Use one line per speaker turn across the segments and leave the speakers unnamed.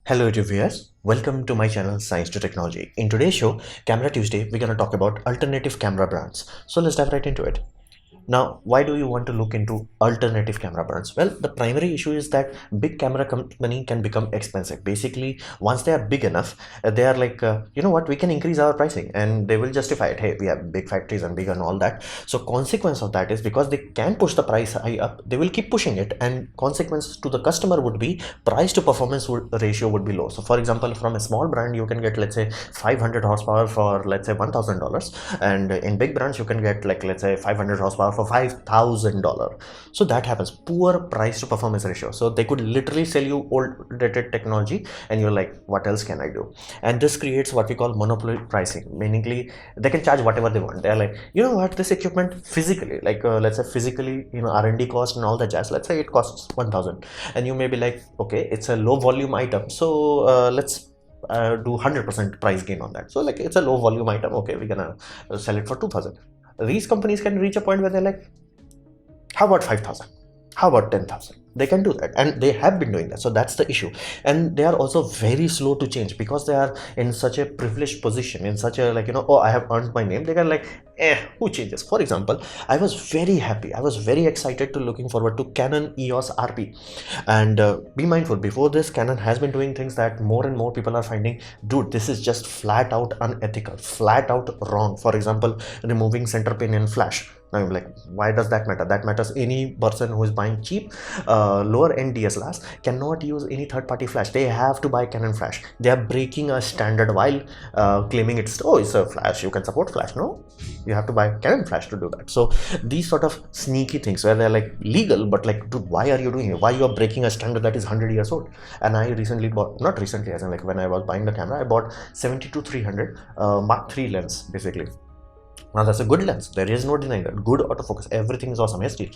Hello viewers, welcome to my channel Science to Technology. In today's show, Camera Tuesday, we're going to talk about alternative camera brands. So let's dive right into it. Now, why do you want to look into alternative camera brands? Well, the primary issue is that big camera company can become expensive. Basically, once they are big enough, they are like, you know what, we can increase our pricing and they will justify it. Hey, we have big factories and big and all that. So consequence of that is because they can push the price high up, they will keep pushing it, and consequence to the customer would be price to performance ratio would be low. So for example, from a small brand, you can get, let's say, 500 horsepower for, let's say, $1,000, and in big brands you can get, like, let's say, 500 horsepower for $5,000. So that happens, poor price to performance ratio. So they could literally sell you old dated technology and you're like, what else can I do? And this creates what we call monopoly pricing, meaningly they can charge whatever they want. They're like, you know what, this equipment physically, like, let's say physically, R&D cost and all the jazz, let's say it costs 1,000, and you may be like, okay, it's a low volume item, so let's do 100% price gain on that. So like, it's a low volume item, okay, we're gonna sell it for 2,000. These companies can reach a point where they're like, how about 5,000? How about 10,000? They can do that, and they have been doing that. So that's the issue. And they are also very slow to change because they are in such a privileged position, in such a, like, oh, I have earned my name. They can, like, who changes? For example, I was very happy, I was very excited to looking forward to Canon EOS RP. And be mindful, before this, Canon has been doing things that more and more people are finding, dude, this is just flat out unethical, flat out wrong. For example, removing center pin in flash. Now I'm like, why does that matter? That matters. Any person who is buying cheap lower end DSLRs cannot use any third-party flash. They have to buy Canon flash. They are breaking a standard while claiming it's a flash, you can support flash. No, you have to buy Canon flash to do that. So these sort of sneaky things where they're like legal, but like, dude, why are you doing it? Why you are breaking a standard that is 100 years old? And I recently bought, not recently, as in like when I was buying the camera, I bought 70-300 Mark III lens, basically. Now that's a good lens, there is no denying that. Good autofocus, everything is awesome. HD.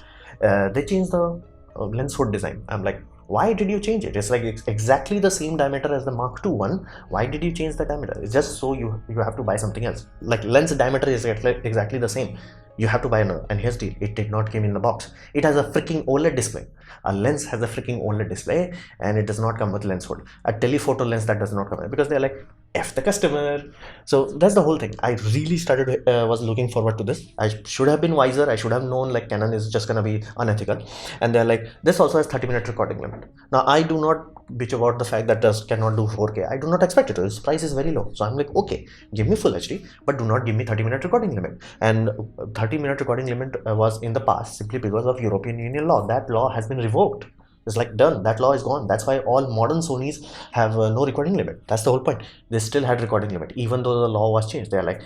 They changed the lens hood design. I'm like, why did you change it? It's like it's exactly the same diameter as the Mark II one. Why did you change the diameter? It's just so you have to buy something else. Like, lens diameter is exactly the same. You have to buy another. And here's the deal, it did not come in the box. It has a freaking OLED display. A lens has a freaking OLED display, and it does not come with lens hood. A telephoto lens, that does not come with, because they're like, F the customer. So that's the whole thing. I really started was looking forward to this. I should have been wiser. I should have known, like, Canon is just gonna be unethical. And they're like, this also has 30-minute recording limit. Now I do not bitch about the fact that this cannot do 4K. I do not expect it to. Its price is very low. So I'm like, okay, give me full HD, but do not give me 30-minute recording limit. And 30-minute recording limit was in the past simply because of European Union law. That law has been revoked. It's like done, that law is gone. That's why all modern Sonys have no recording limit. That's the whole point. They still had recording limit even though the law was changed. They're like,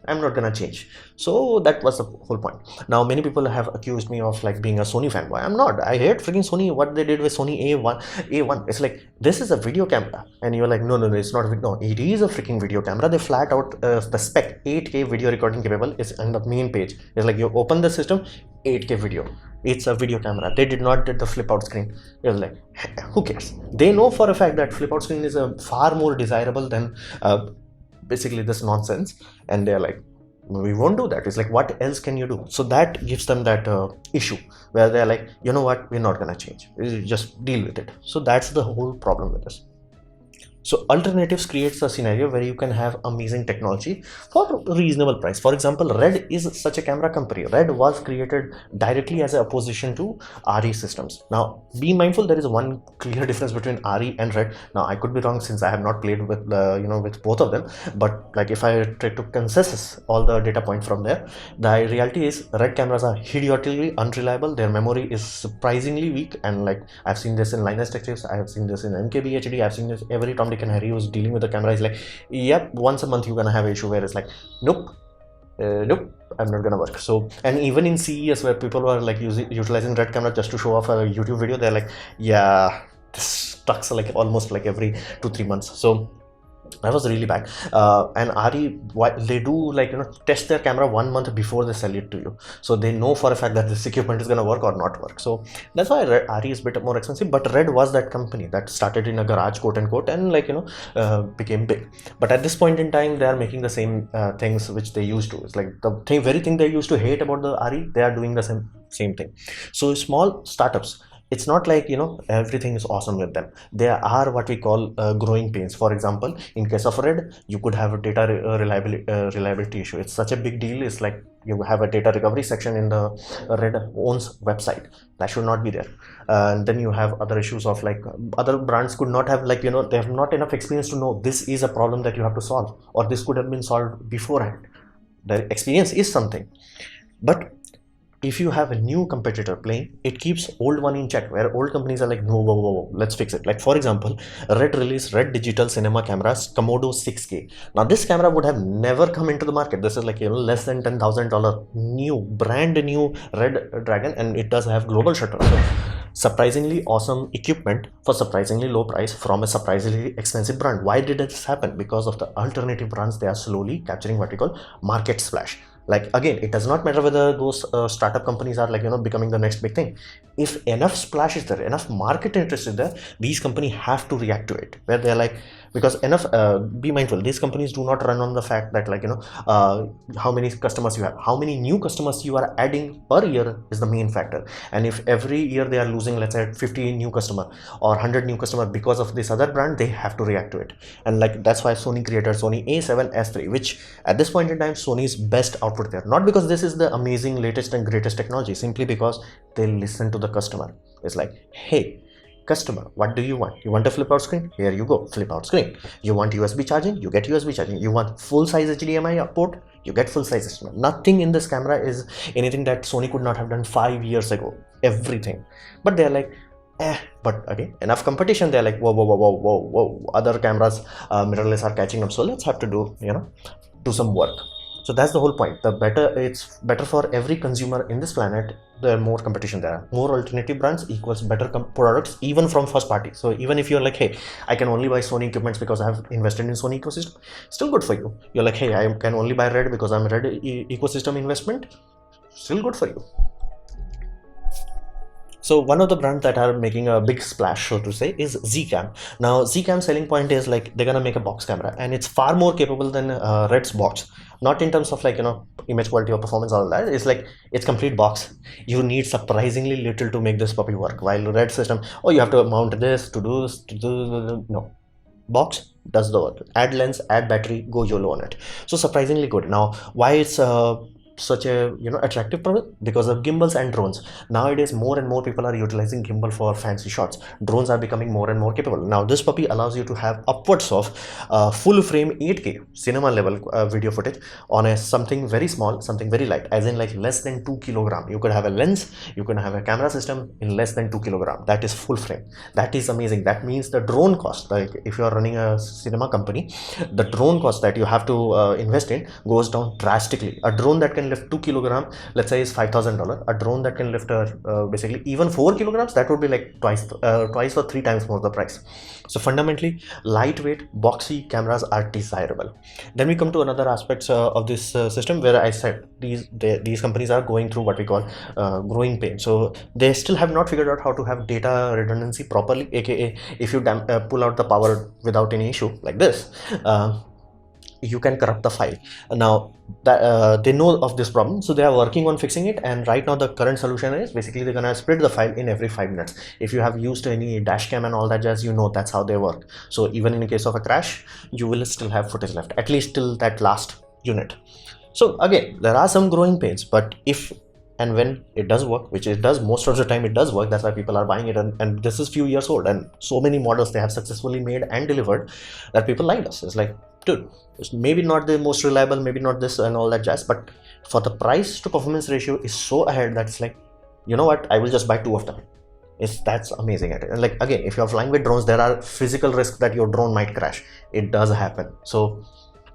I'm not gonna change. So that was the whole point. Now many people have accused me of, like, being a Sony fanboy. I'm not. I hate freaking Sony. What they did with Sony A1, it's like, this is a video camera, and you're like, no, it's not. No, it is a freaking video camera. They flat out the spec 8K video recording capable is on the main page. It's like, you open the system, 8K video. It's a video camera. They did not did the flip out screen. It was like, who cares? They know for a fact that flip out screen is a far more desirable than basically this nonsense, and they're like, we won't do that. It's like, what else can you do? So that gives them that issue where they're like, you know what, we're not gonna change, we just deal with it. So that's the whole problem with this. So alternatives creates a scenario where you can have amazing technology for a reasonable price. For example, Red is such a camera company. Red was created directly as an opposition to RE systems. Now be mindful, there is one clear difference between RE and Red. Now I could be wrong since I have not played with with both of them, but like, if I try to consensus all the data points from there, the reality is Red cameras are idiotically unreliable. Their memory is surprisingly weak, and like, I've seen this in Linus Tech Tips, I have seen this in MKB HD, I've seen this every Tom, Dick and Harry who's dealing with the camera is like, yep, once a month you're gonna have an issue where it's like, nope, nope, I'm not gonna work. So, and even in CES where people were like utilizing Red camera just to show off a YouTube video, they're like, yeah, this sucks, like almost like every 2-3 months. So that was really bad. And RE, they do, like, test their camera 1 month before they sell it to you, so they know for a fact that this equipment is going to work or not work. So that's why RE is a bit more expensive. But Red was that company that started in a garage, quote unquote, and like, became big. But at this point in time, they are making the same things which they used to. It's like the very thing they used to hate about the RE, they are doing the same thing. So small startups it's not like everything is awesome with them. There are what we call growing pains. For example, in case of Red, you could have a data reliability issue. It's such a big deal. It's like you have a data recovery section in the Red owns website that should not be there. And then you have other issues of like other brands could not have, like, they have not enough experience to know this is a problem that you have to solve, or this could have been solved beforehand. The experience is something, but if you have a new competitor playing, it keeps old one in check, where old companies are like, no, whoa, whoa, whoa, let's fix it. Like, for example, Red released Red digital cinema cameras Komodo 6K. Now this camera would have never come into the market. This is like, less than $10,000 new, brand new Red Dragon, and it does have global shutter. So surprisingly awesome equipment for surprisingly low price from a surprisingly expensive brand. Why did this happen? Because of the alternative brands, they are slowly capturing what we call market splash. Like, again, it does not matter whether those startup companies are like becoming the next big thing. If enough splash is there, enough market interest is there, these companies have to react to it, where they're like, because enough be mindful, these companies do not run on the fact that, like, how many customers you have, how many new customers you are adding per year is the main factor. And if every year they are losing, let's say, 50 new customer or 100 new customer because of this other brand, they have to react to it. And like, that's why Sony created Sony A7 S3, which at this point in time Sony's best output there, not because this is the amazing latest and greatest technology, simply because they listen to the customer. It's like, hey customer, what do you want? You want a flip out screen? Here you go, flip out screen. You want USB charging? You get USB charging. You want full size HDMI port? You get full size HDMI. Nothing in this camera is anything that Sony could not have done 5 years ago. Everything. But they're like, but again, enough competition. They're like, whoa, whoa, whoa, whoa, whoa, whoa. Other cameras, mirrorless, are catching up. So let's have to do some work. So that's the whole point. The better, it's better for every consumer in this planet, the more competition there are. More alternative brands equals better products, even from first party. So even if you're like, hey, I can only buy Sony equipments because I have invested in Sony ecosystem, still good for you. You're like, hey, I can only buy Red because I'm a Red ecosystem investment, still good for you. So one of the brands that are making a big splash, so to say, is Zcam. Now Zcam selling point is like, they're gonna make a box camera, and it's far more capable than Red's box. Not in terms of like image quality or performance, all that. It's like, it's complete box. You need surprisingly little to make this puppy work. While Red system, oh, you have to mount this, to do this, to do no. Box does the work. Add lens, add battery, go YOLO on it. So surprisingly good. Now why it's such a attractive product? Because of gimbals and drones. Nowadays more and more people are utilizing gimbal for fancy shots. Drones are becoming more and more capable. Now this puppy allows you to have upwards of full frame 8K cinema level video footage on a something very small, something very light, as in like less than 2 kilogram. You could have a lens, you can have a camera system in less than 2 kilogram. That is full frame. That is amazing. That means the drone cost, like if you are running a cinema company, the drone cost that you have to invest in goes down drastically. A drone that can lift 2 kilogram, let's say, is $5,000. A drone that can lift basically even 4 kilograms, that would be like twice or 3 times more the price. So fundamentally, lightweight, boxy cameras are desirable. Then we come to another aspects of this system, where I said these companies are going through what we call growing pain. So they still have not figured out how to have data redundancy properly, aka if you pull out the power without any issue like this, you can corrupt the file. Now that they know of this problem, so they are working on fixing it. And right now the current solution is basically they're gonna split the file in every 5 minutes. If you have used any dash cam and all that jazz, that's how they work. So even in case of a crash, you will still have footage left, at least till that last unit. So again, there are some growing pains, but if and when it does work, which it does most of the time, it does work. That's why people are buying it, and this is few years old, and so many models they have successfully made and delivered that people like us. It's like, dude, it's maybe not the most reliable, maybe not this and all that jazz, but for the price to performance ratio is so ahead that it's like, you know what, I will just buy 2 of them. That's amazing at it. And like, again, if you're flying with drones, there are physical risks that your drone might crash. It does happen. So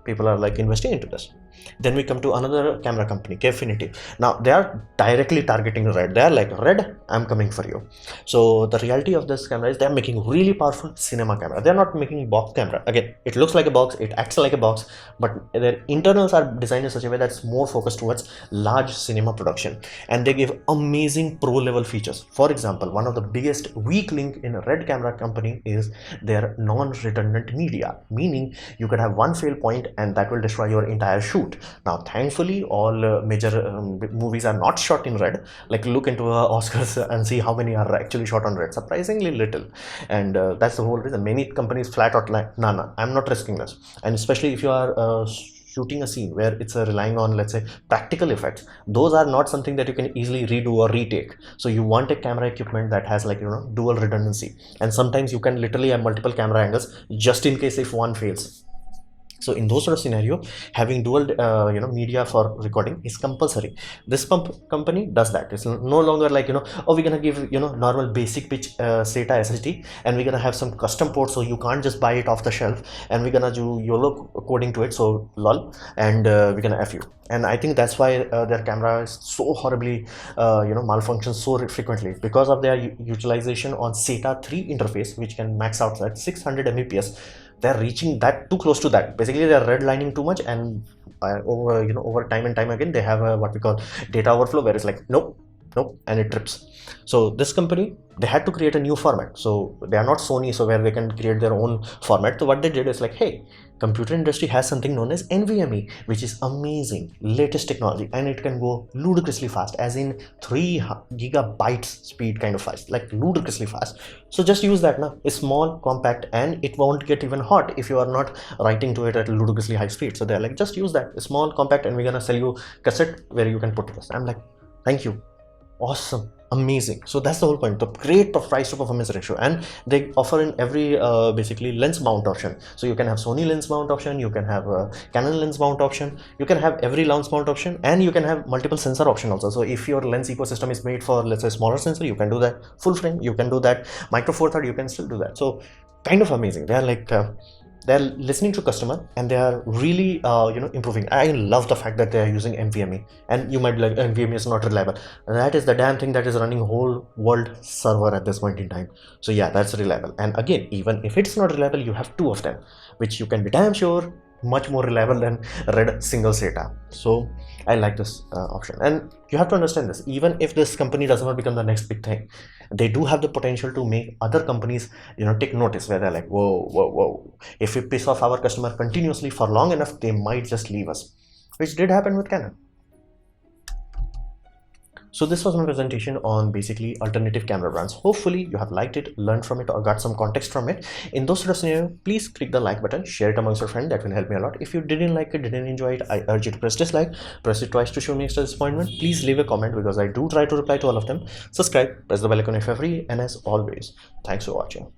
people are like investing into this. Then we come to another camera company, Kinefinity. Now they are directly targeting Red. They are like, Red, I'm coming for you. So the reality of this camera is they're making really powerful cinema camera. They're not making box camera. Again, it looks like a box, it acts like a box, but their internals are designed in such a way that's more focused towards large cinema production, and they give amazing pro level features. For example, one of the biggest weak link in a Red camera company is their non-redundant media, meaning you could have one fail point and that will destroy your entire shoot. shoot. Now thankfully all major movies are not shot in red. Like look into Oscars and see how many are actually shot on red. Surprisingly little. And that's the whole reason many companies flat out like, nah, I'm not risking this. And especially if you are shooting a scene where it's relying on, let's say, practical effects, those are not something that you can easily redo or retake. So you want a camera equipment that has, like, dual redundancy, and sometimes you can literally have multiple camera angles just in case if one fails. So in those sort of scenario, having dual media for recording is compulsory. This company does that. It's no longer like, oh, we're gonna give normal basic pitch SATA SSD, and we're gonna have some custom ports, so you can't just buy it off the shelf, and we're gonna do YOLO coding to it, so lol, and we're gonna F you. And I think that's why their camera is so horribly malfunctions so frequently, because of their utilization on SATA 3 interface, which can max out at 600 Mbps. They're reaching that too close to that. Basically they're redlining too much, and over time and time again they have a what we call data overflow, where it's like nope, and it trips. So this company, they had to create a new format. So they are not Sony, so where they can create their own format. So what they did is like, hey, computer industry has something known as NVMe, which is amazing, latest technology, and it can go ludicrously fast, as in 3 gigabytes speed kind of fast, like ludicrously fast. So just use that now. It's small, compact, and it won't get even hot if you are not writing to it at ludicrously high speed. So they're like, just use that. It's small, compact, and we're gonna sell you cassette where you can put this. I'm like, thank you. Awesome, amazing. So that's the whole point, the great price to performance ratio. And they offer in every basically lens mount option. So you can have Sony lens mount option, you can have Canon lens mount option, you can have every lens mount option, and you can have multiple sensor option also. So if your lens ecosystem is made for, let's say, smaller sensor, you can do that. Full frame, you can do that. Micro four third, you can still do that. So kind of amazing. They are like they're listening to customer, and they are really improving. I love the fact that they are using NVMe. And you might be like, NVMe is not reliable. That is the damn thing that is running whole world server at this point in time. So yeah, that's reliable. And again, even if it's not reliable, you have 2 of them, which you can be damn sure much more reliable than red single SATA. So I like this option. And you have to understand this, even if this company does not become the next big thing, they do have the potential to make other companies take notice, where they're like, whoa, if we piss off our customer continuously for long enough, they might just leave us, which did happen with Canon. So this was my presentation on basically alternative camera brands. Hopefully you have liked it, learned from it, or got some context from it. In those sort of scenarios, please click the like button, share it amongst your friends. That will help me a lot. If you didn't like it, didn't enjoy it, I urge you to press dislike, press it twice to show me extra disappointment. Please leave a comment, because I do try to reply to all of them. Subscribe, press the bell icon if you're free, and as always, thanks for watching.